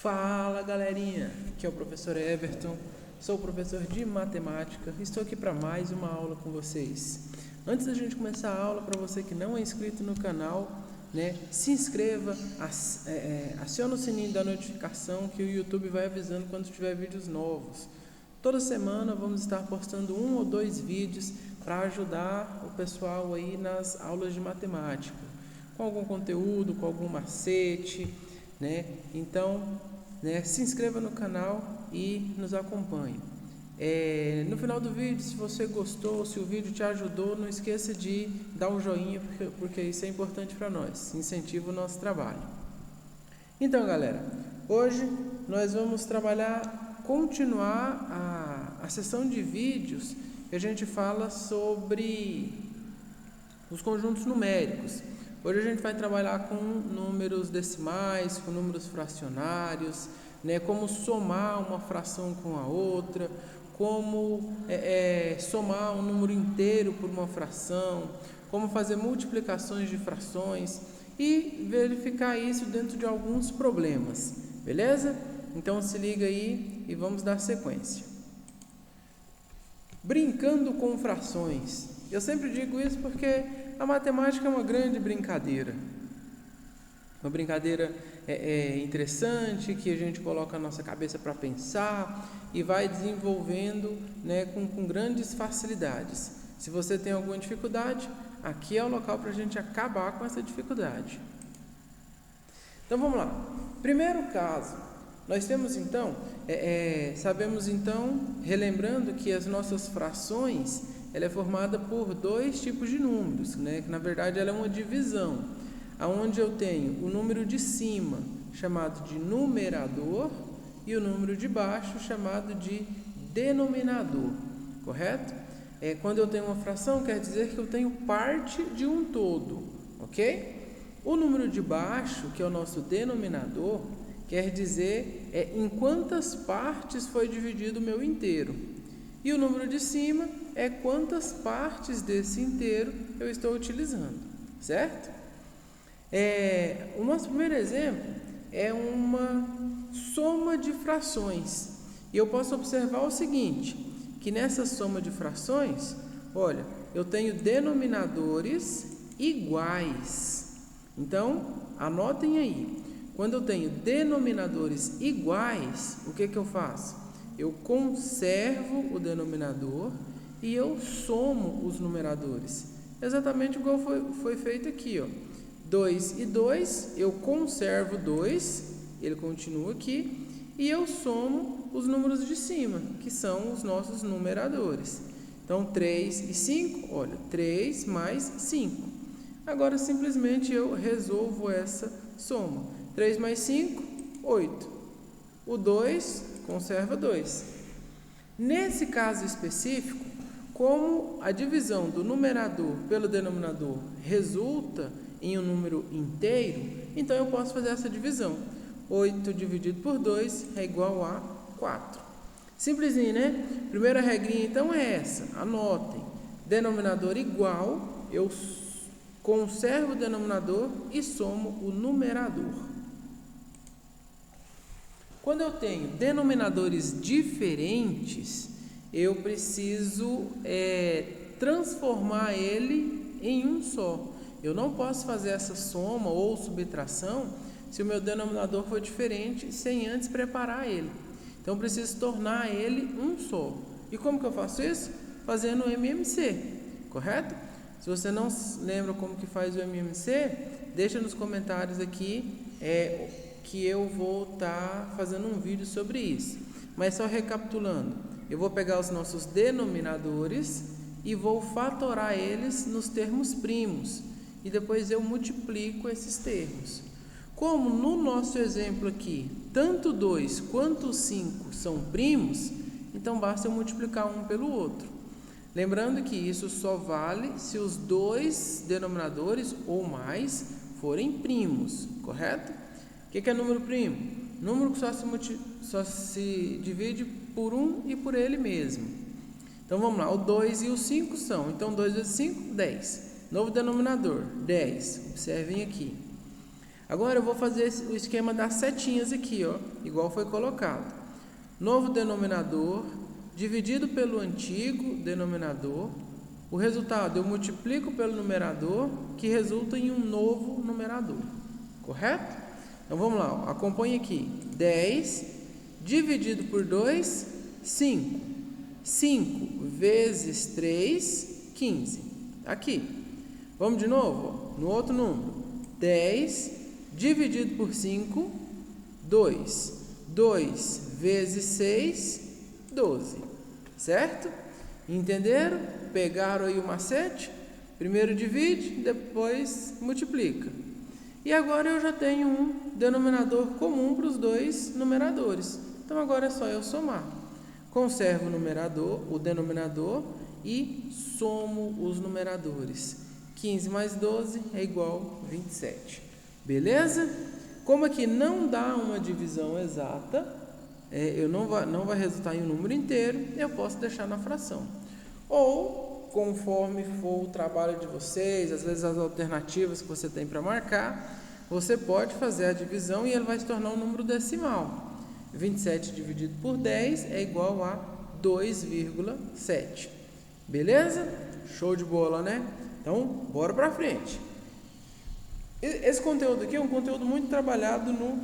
Fala galerinha, aqui é o professor Everton, sou professor de matemática, estou aqui para mais uma aula com vocês. Antes da gente começar a aula, para você que não é inscrito no canal, se inscreva, acione o sininho da notificação que o YouTube vai avisando quando tiver vídeos novos. Toda semana vamos estar postando 1 ou 2 vídeos para ajudar o pessoal aí nas aulas de matemática, com algum conteúdo, com algum macete, Então, se inscreva no canal e nos acompanhe. No final do vídeo, se você gostou, se o vídeo te ajudou, não esqueça de dar um joinha, porque isso é importante para nós, incentiva o nosso trabalho. Então, galera, hoje nós vamos continuar a sessão de vídeos que a gente fala sobre os conjuntos numéricos. Hoje a gente vai trabalhar com números decimais, com números fracionários, como somar uma fração com a outra, como somar um número inteiro por uma fração, como fazer multiplicações de frações e verificar isso dentro de alguns problemas, beleza? Então se liga aí e vamos dar sequência. Brincando com frações. Eu sempre digo isso porque a matemática é uma grande brincadeira. Uma brincadeira interessante, que a gente coloca a nossa cabeça para pensar e vai desenvolvendo com grandes facilidades. Se você tem alguma dificuldade, aqui é o local para a gente acabar com essa dificuldade. Então vamos lá. Primeiro caso, nós temos então, sabemos então, relembrando que as nossas frações, ela é formada por 2 tipos de números, que na verdade ela é uma divisão, onde eu tenho o número de cima, chamado de numerador, e o número de baixo, chamado de denominador, correto? Quando eu tenho uma fração, quer dizer que eu tenho parte de um todo, ok? O número de baixo, que é o nosso denominador, quer dizer em quantas partes foi dividido o meu inteiro. E o número de cima é quantas partes desse inteiro eu estou utilizando, certo? O nosso primeiro exemplo é uma soma de frações. E eu posso observar o seguinte, que nessa soma de frações, olha, eu tenho denominadores iguais. Então, anotem aí. Quando eu tenho denominadores iguais, o que eu faço? Eu conservo o denominador e eu somo os numeradores. Exatamente igual foi feito aqui, ó. 2 e 2, eu conservo 2, ele continua aqui, e eu somo os números de cima, que são os nossos numeradores. Então, 3 e 5, olha, 3 mais 5. Agora, simplesmente eu resolvo essa soma. 3 mais 5, 8. O 2 conserva 2. Nesse caso específico, como a divisão do numerador pelo denominador resulta em um número inteiro, então eu posso fazer essa divisão. 8 dividido por 2 é igual a 4. Simplesinho, Primeira regrinha então é essa, anotem. Denominador igual, eu conservo o denominador e somo o numerador. Quando eu tenho denominadores diferentes, eu preciso transformar ele em um só. Eu não posso fazer essa soma ou subtração se o meu denominador for diferente, sem antes preparar ele. Então, eu preciso tornar ele um só. E como que eu faço isso? Fazendo o MMC, correto? Se você não lembra como que faz o MMC, deixa nos comentários aqui que eu vou estar fazendo um vídeo sobre isso. Mas só recapitulando, eu vou pegar os nossos denominadores e vou fatorar eles nos termos primos. E depois eu multiplico esses termos. Como no nosso exemplo aqui, tanto 2 quanto 5 são primos, então basta eu multiplicar um pelo outro. Lembrando que isso só vale se os 2 denominadores ou mais forem primos, correto? O que é número primo? Número que só se divide por um e por ele mesmo. Então vamos lá, o 2 e o 5 são, então 2 vezes 5, 10. Novo denominador, 10, observem aqui. Agora eu vou fazer o esquema das setinhas aqui, ó, igual foi colocado. Novo denominador dividido pelo antigo denominador. O resultado eu multiplico pelo numerador, que resulta em um novo numerador. Correto? Então vamos lá, ó. Acompanhe aqui. 10 dividido por 2, 5. 5 vezes 3, 15. Aqui. Vamos de novo, ó, no outro número. 10 dividido por 5, 2. 2 vezes 6, 12. Certo? Entenderam? Pegaram aí o macete? Primeiro divide, depois multiplica. E agora eu já tenho um denominador comum para os dois numeradores. Então agora é só eu somar. Conservo o denominador e somo os numeradores. 15 mais 12 é igual a 27. Beleza? Como aqui não dá uma divisão exata, não vai resultar em um número inteiro, eu posso deixar na fração. Ou, conforme for o trabalho de vocês, às vezes as alternativas que você tem para marcar, você pode fazer a divisão e ele vai se tornar um número decimal. 27 dividido por 10 é igual a 2,7. Beleza? Show de bola, né? Então, bora para frente. Esse conteúdo aqui é um conteúdo muito trabalhado no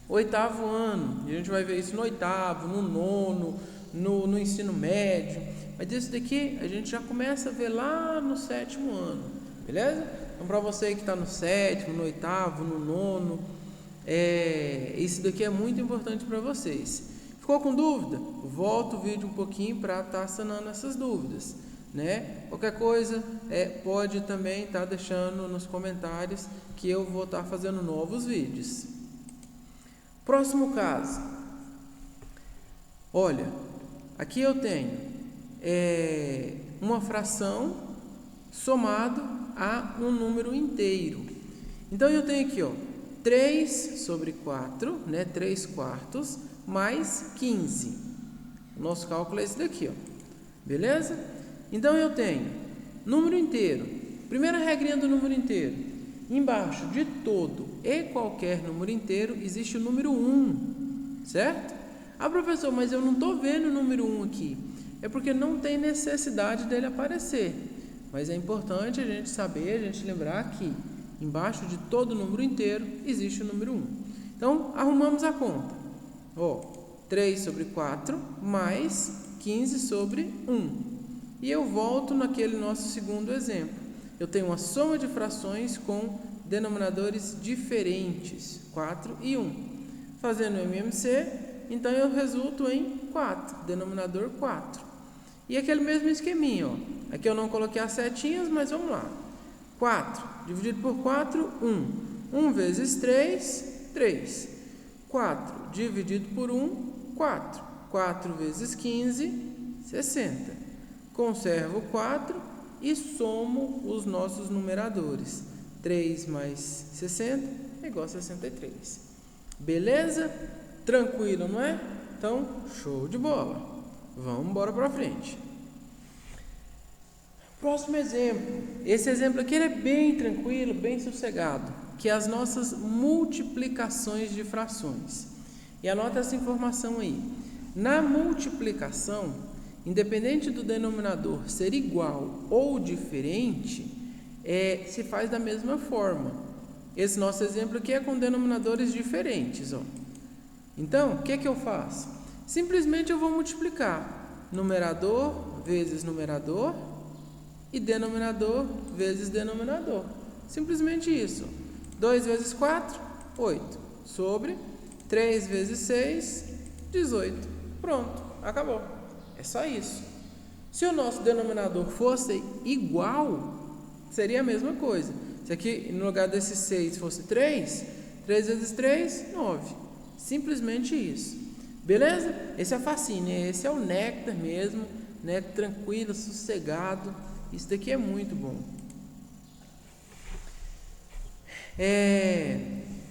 8º ano. E a gente vai ver isso no 8º, no 9º, no ensino médio. Mas isso daqui a gente já começa a ver lá no 7º ano. Beleza? Então, para você que está no 7º, no 8º, no 9º, isso daqui é muito importante para vocês. Ficou com dúvida? Volta o vídeo um pouquinho para estar sanando essas dúvidas, né? Qualquer coisa pode também estar deixando nos comentários que eu vou estar fazendo novos vídeos. Próximo caso. Olha, aqui eu tenho uma fração somado a um número inteiro. Então eu tenho aqui, ó, 3 sobre 4, né, 3 quartos, mais 15. O nosso cálculo é esse daqui, ó. Beleza? Então eu tenho número inteiro. Primeira regrinha do número inteiro. Embaixo de todo e qualquer número inteiro existe o número 1. Certo? Ah, professor, mas eu não estou vendo o número 1 aqui. É porque não tem necessidade dele aparecer. Mas é importante a gente saber, a gente lembrar que embaixo de todo número inteiro existe o número 1. Então, arrumamos a conta. 3 sobre 4 mais 15 sobre 1. E eu volto naquele nosso segundo exemplo. Eu tenho uma soma de frações com denominadores diferentes, 4 e 1. Fazendo o MMC, então eu resulto em 4, denominador 4. E aquele mesmo esqueminha, ó. Aqui eu não coloquei as setinhas, mas vamos lá. 4 dividido por 4, 1. 1 vezes 3, 3. 4 dividido por 1, 4. 4 vezes 15, 60. Conservo 4 e somo os nossos numeradores. 3 mais 60 é igual a 63. Beleza? Tranquilo, não é? Então, show de bola. Vamos embora para frente. Próximo exemplo. Esse exemplo aqui é bem tranquilo, bem sossegado, que é as nossas multiplicações de frações. E anota essa informação aí. Na multiplicação, independente do denominador ser igual ou diferente, se faz da mesma forma. Esse nosso exemplo aqui é com denominadores diferentes, ó. Então, o que eu faço? Simplesmente eu vou multiplicar numerador vezes numerador e denominador vezes denominador. Simplesmente isso. 2 vezes 4, 8. Sobre 3 vezes 6, 18. Pronto, acabou. É só isso. Se o nosso denominador fosse igual, seria a mesma coisa. Se aqui no lugar desse 6 fosse 3, 3 vezes 3, 9. Simplesmente isso. Beleza? Esse é facinho, esse é o néctar mesmo, né? Tranquilo, sossegado. Isso daqui é muito bom.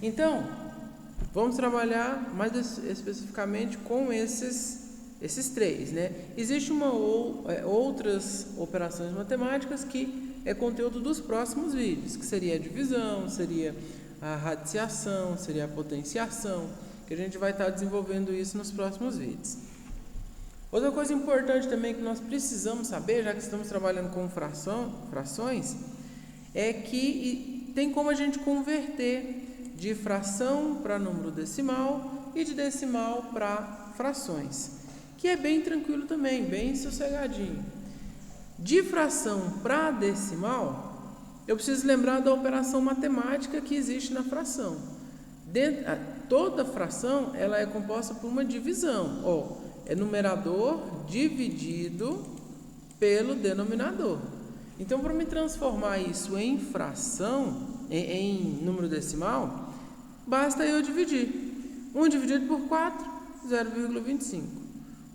Então, vamos trabalhar mais especificamente com esses três, né? Existem outras operações matemáticas que é conteúdo dos próximos vídeos, que seria a divisão, seria a radiciação, seria a potenciação, que a gente vai estar desenvolvendo isso nos próximos vídeos. Outra coisa importante também que nós precisamos saber, já que estamos trabalhando com frações, é que tem como a gente converter de fração para número decimal e de decimal para frações, que é bem tranquilo também, bem sossegadinho. De fração para decimal, eu preciso lembrar da operação matemática que existe na fração. Toda fração ela é composta por uma divisão, é numerador dividido pelo denominador. Então, para me transformar isso em fração, em número decimal, basta eu dividir. 1 dividido por 4, 0,25.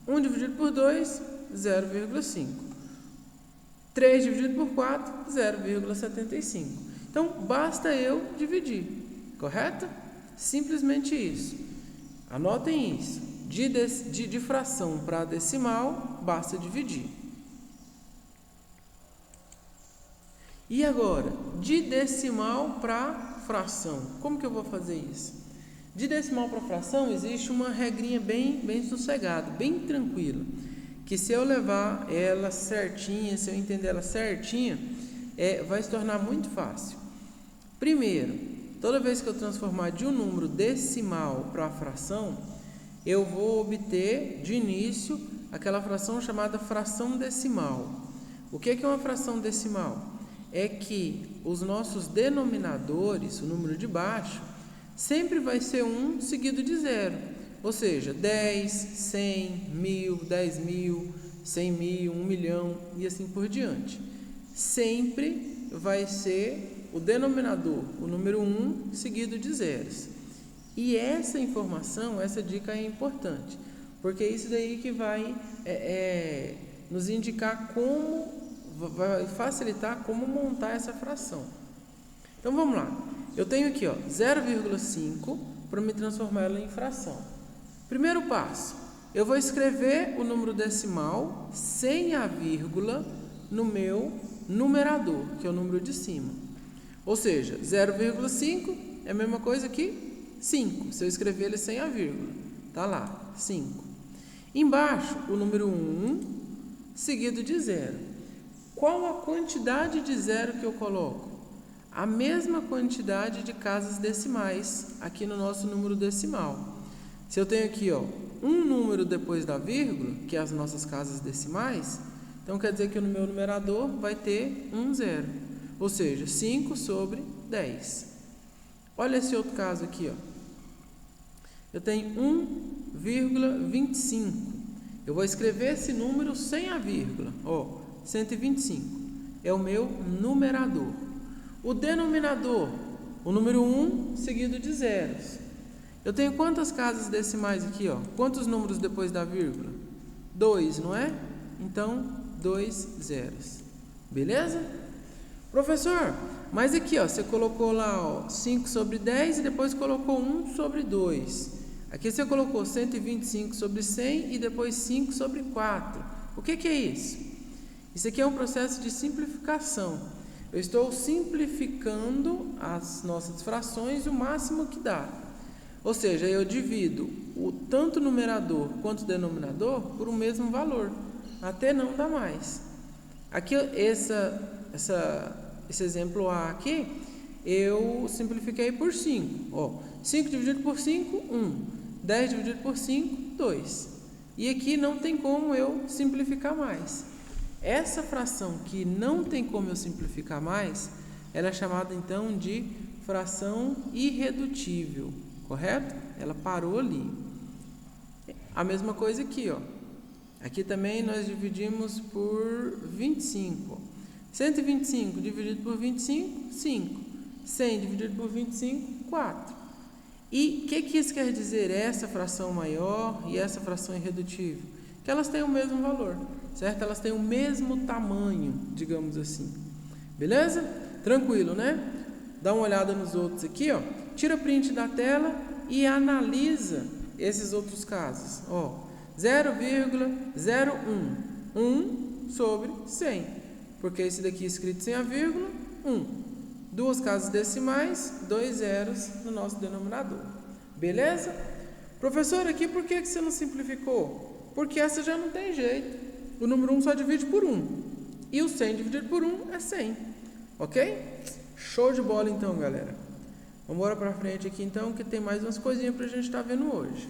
1 dividido por 2, 0,5. 3 dividido por 4, 0,75. Então, basta eu dividir, correto? Simplesmente isso. Anotem isso. De fração para decimal, basta dividir. E agora, de decimal para fração. Como que eu vou fazer isso? De decimal para fração, existe uma regrinha bem sossegada, bem tranquila. Que se eu levar ela certinha, se eu entender ela certinha, vai se tornar muito fácil. Primeiro, toda vez que eu transformar de um número decimal para fração, eu vou obter de início aquela fração chamada fração decimal. O que é uma fração decimal? É que os nossos denominadores, o número de baixo, sempre vai ser 1 seguido de 0. Ou seja, 10, 100, 1000, 10.000, 100.000, 1 milhão e assim por diante. Sempre vai ser o denominador, o número 1 seguido de zeros. E essa informação, essa dica é importante, porque é isso daí que vai nos indicar como, vai facilitar como montar essa fração. Então vamos lá, eu tenho aqui 0,5 para me transformar ela em fração. Primeiro passo, eu vou escrever o número decimal sem a vírgula no meu numerador, que é o número de cima. Ou seja, 0,5 é a mesma coisa que 5, se eu escrever ele sem a vírgula, tá lá, 5. Embaixo, o número 1, seguido de 0. Qual a quantidade de 0 que eu coloco? A mesma quantidade de casas decimais aqui no nosso número decimal. Se eu tenho aqui, um número depois da vírgula, que é as nossas casas decimais, então quer dizer que no meu numerador vai ter um 0, ou seja, 5 sobre 10. Olha esse outro caso aqui, Eu tenho 1,25. Eu vou escrever esse número sem a vírgula. 125. É o meu numerador. O denominador, o número 1 seguido de zeros. Eu tenho quantas casas decimais aqui? Quantos números depois da vírgula? 2, não é? Então, 2 zeros. Beleza? Professor, mas aqui você colocou lá 5 sobre 10 e depois colocou 1 sobre 2. Aqui você colocou 125 sobre 100 e depois 5 sobre 4. O que é isso? Isso aqui é um processo de simplificação. Eu estou simplificando as nossas frações o máximo que dá. Ou seja, eu divido tanto o numerador quanto o denominador por o mesmo valor, até não dar mais. Aqui, esse exemplo A aqui, eu simplifiquei por 5. 5 dividido por 5, 1. 10 dividido por 5, 2. E aqui não tem como eu simplificar mais. Essa fração que não tem como eu simplificar mais, ela é chamada então de fração irredutível, correto? Ela parou ali. A mesma coisa aqui, Aqui também nós dividimos por 25. 125 dividido por 25, 5. 100 dividido por 25, 4. E o que isso quer dizer? Essa fração maior e essa fração irredutível? Que elas têm o mesmo valor, certo? Elas têm o mesmo tamanho, digamos assim. Beleza? Tranquilo, né? Dá uma olhada nos outros aqui, Tira print da tela e analisa esses outros casos. 0,01. 1 sobre 100. Porque esse daqui é escrito sem a vírgula, 1. 2 casas decimais, 2 zeros no nosso denominador. Beleza? Professor, aqui por que você não simplificou? Porque essa já não tem jeito. O número 1 só divide por 1. E o 100 dividido por 1 é 100. Ok? Show de bola então, galera. Vamos embora para frente aqui então, que tem mais umas coisinhas para a gente estar vendo hoje.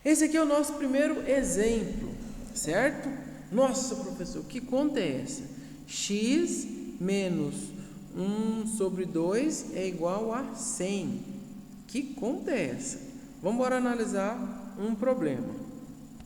Esse aqui é o nosso primeiro exemplo, certo? Nossa, professor, que conta é essa? X menos 1 sobre 2 é igual a 100. Que conta é essa? Vamos embora analisar um problema.